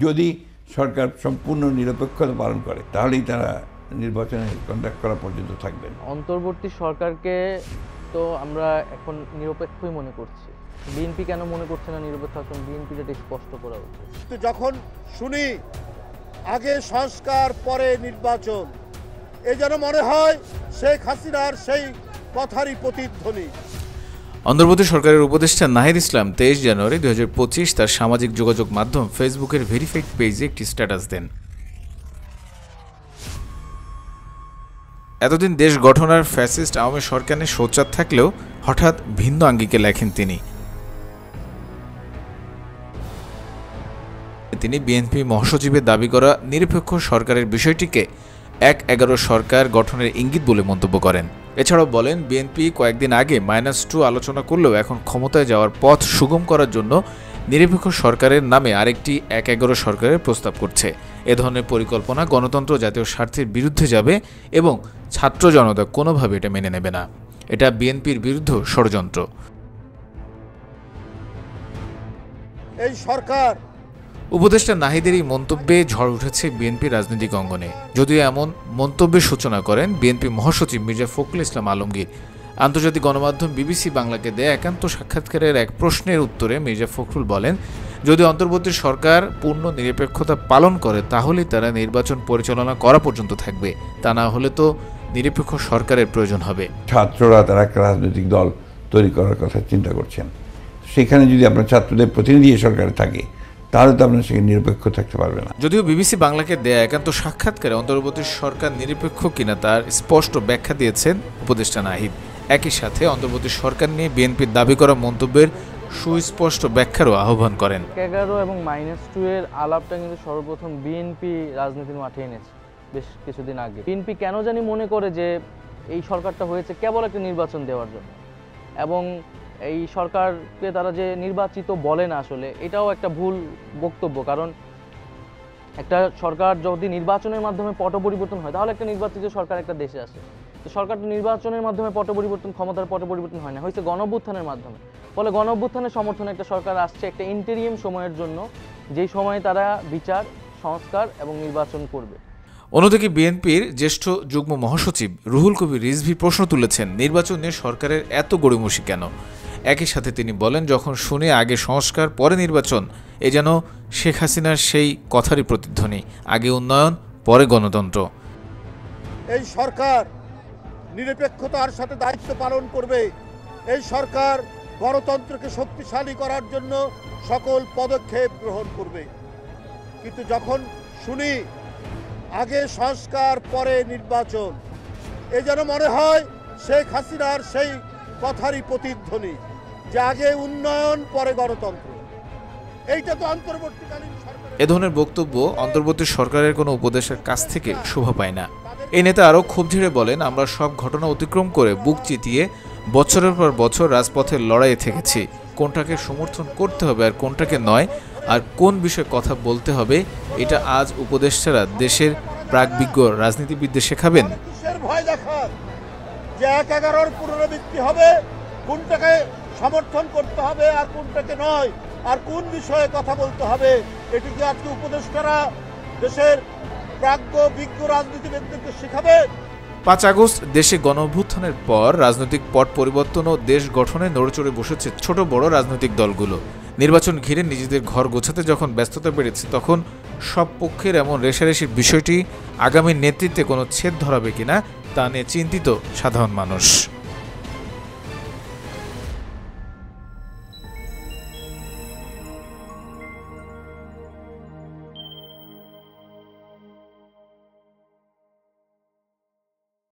যদি সরকার সম্পূর্ণ নিরপেক্ষতা পালন করে তাহলেই তারা নির্বাচনে কন্ডাক্ট করা পর্যন্ত থাকবেন। অন্তর্বর্তী সরকারকে তো আমরা এখন নিরপেক্ষই মনে করছি, বিএনপি কেন মনে করছে না নিরপেক্ষ? এখন বিএনপিটা স্পষ্ট করা উচিত। যখন শুনি আগে সংস্কার পরে নির্বাচন, এ যেন মনে হয় শেখ হাসিনার সেই কথারই প্রতিধ্বনি। অন্তর্বর্তী সরকারের উপদেষ্টা নাহিদ ইসলাম 23 জানুয়ারি 2025 তার সামাজিক যোগাযোগ মাধ্যম ফেসবুকের ভেরিফাইড পেজে একটি স্ট্যাটাস দেন। এতদিন দেশ গঠনের ফ্যাসিস্ট আওয়ামী সরকারের সোচ্চার থাকলেও হঠাৎ ভিন্ন আঙ্গিকে লেখেন তিনি বিএনপি মহাসচিবের দাবি করা নিরপেক্ষ সরকারের বিষয়টিকে 1-11 সরকার গঠনের ইঙ্গিত বলে মন্তব্য করেন। এছাড়াও বলেন, বিএনপি কয়েকদিন আগে -2 আলোচনা করলেও এখন ক্ষমতায় যাওয়ার পথ সুগম করার জন্য নিরপেক্ষ সরকারের নামে আরেকটি 1-11 সরকারের প্রস্তাব করছে। এ ধরনের পরিকল্পনা গণতন্ত্র জাতীয় স্বার্থের বিরুদ্ধে যাবে এবং ছাত্র জনতা কোনোভাবে এটা মেনে নেবে না। এটা বিএনপির বিরুদ্ধে ষড়যন্ত্র। এই সরকার উপদেষ্টা নাহিদের এই মন্তব্যে ঝড় উঠেছে বিএনপির রাজনৈতিক অঙ্গনে। যদিও এমন মন্তব্যের সূচনা করেন বিএনপি মহাসচিব মির্জা ফখরুল ইসলাম আলমগীর। আন্তর্জাতিক গণমাধ্যম বিবিসি বাংলাকে দেয়া একান্ত সাক্ষাৎকারের এক প্রশ্নের উত্তরে মির্জা ফখরুল বলেন, যদি অন্তর্বর্তী সরকার পূর্ণ নিরপেক্ষতা পালন করে তাহলেই তারা নির্বাচন পরিচালনা করা পর্যন্ত থাকবে, তা না হলে তো নিরপেক্ষ সরকারের প্রয়োজন হবে। ছাত্ররা তারা একটা রাজনৈতিক দল তৈরি করার কথা চিন্তা করছেন, সেখানে যদি আপনার ছাত্রদের প্রতিনিধি সরকারে থাকে তাহলে তো আপনার সেখানে নিরপেক্ষ থাকতে পারবে না। যদিও বিবিসি বাংলাকে দেয়া একান্ত সাক্ষাৎকারে অন্তর্বর্তী সরকার নিরপেক্ষ কিনা তার স্পষ্ট ব্যাখ্যা দিয়েছেন উপদেষ্টা নাহিদ। একই সাথে অন্তর্বর্তী সরকার নিয়ে বিএনপির দাবি করা মন্তব্যের সুস্পষ্ট ব্যাখ্যারও আহ্বান করেন। 11 এবং -2 এর আলাপটা কিন্তু সর্বপ্রথম বিএনপি রাজনীতির মাঠে এনেছে বেশ কিছুদিন আগে। বিএনপি কেন জানি মনে করে যে এই সরকারটা হয়েছে কেবল একটা নির্বাচন দেওয়ার জন্য, এবং এই সরকারকে তারা যে নির্বাচিত বলে না, আসলে এটাও একটা ভুল বক্তব্য। কারণ একটা সরকার যদি নির্বাচনের মাধ্যমে পট পরিবর্তন হয় তাহলে একটা নির্বাচিত সরকার একটা দেশে আসে। তো সরকারটা নির্বাচনের মাধ্যমে পট পরিবর্তন, ক্ষমতার পট পরিবর্তন হয় না, হয়েছে গণঅভ্যুত্থানের মাধ্যমে। ফলে গণঅভ্যুত্থানের সমর্থনে একটা সরকার আসছে একটা ইন্টেরিয়াম সময়ের জন্য, যেই সময়ে তারা বিচার, সংস্কার এবং নির্বাচন করবে। অন্যদিকে বিএনপির জ্যেষ্ঠ যুগ্ম মহাসচিব রুহুল কবির রিজভী প্রশ্ন তুলেছেন, নির্বাচন নিয়ে সরকারের এত গড়িমসি কেন? একই সাথে তিনি বলেন, যখন শুনে আগে সংস্কার পরে নির্বাচন, এ যেন শেখ হাসিনার সেই কথারই প্রতিধ্বনি, আগে উন্নয়ন পরে গণতন্ত্র। এই সরকার নিরপেক্ষতার সাথে দায়িত্ব পালন করবে। এই সরকার গণতন্ত্রকে শক্তিশালী করার জন্য সকল পদক্ষেপ গ্রহণ করবে। কিন্তু যখন শুনি আগে সংস্কার পরে নির্বাচন, এ যেন মনে হয় শেখ হাসিনার সেই কথারই প্রতিধ্বনি যে আগে উন্নয়ন পরে গণতন্ত্র। এইটা তো অন্তর্বর্তীকালীন সরকার। এ ধরনের বক্তব্য অন্তর্বর্তী সরকারের কোনো উপদেশের কাছ থেকে শোভা পায় না। এই নেতা আরও ক্ষোভ ঝেড়ে বলেন, আমরা সব ঘটনা অতিক্রম করে বুক চিতিয়ে বছরের পর বছর রাজপথের লড়াইয়ে থেকেছি। কোনটাকে সমর্থন করতে হবে আর কোনটাকে নয়, আর কোন বিষয়ে কথা বলতে হবে, এটা আজ উপদেষ্টারা দেশের প্রাজ্ঞ রাজনীতিবিদদের শেখাবেন। ভয় দেখান যে 1-11 পুনরাবৃত্তি হবে, কোনটাকে সমর্থন করতে হবে আর কোনটাকে নয়, আর কোন বিষয়ে কথা বলতে হবে, এটি কি আজকে উপদেষ্টারা দেশের প্রাজ্ঞ বিজ্ঞ রাজনীতিবিদদেরকে শেখাবে? 5 আগস্ট দেশে গণঅভ্যুত্থানের পর রাজনৈতিক পট পরিবর্তন ও দেশ গঠনে নড়েচড়ে বসেছে ছোট বড় রাজনৈতিক দলগুলো। নির্বাচন ঘিরে নিজেদের ঘর গোছাতে যখন ব্যস্ততা বেড়েছে, তখন সব পক্ষের এমন রেষারেষির বিষয়টি আগামী নেতৃত্বে কোনো ছেদ ধরাবে কিনা তা নিয়ে চিন্তিত সাধারণ মানুষ।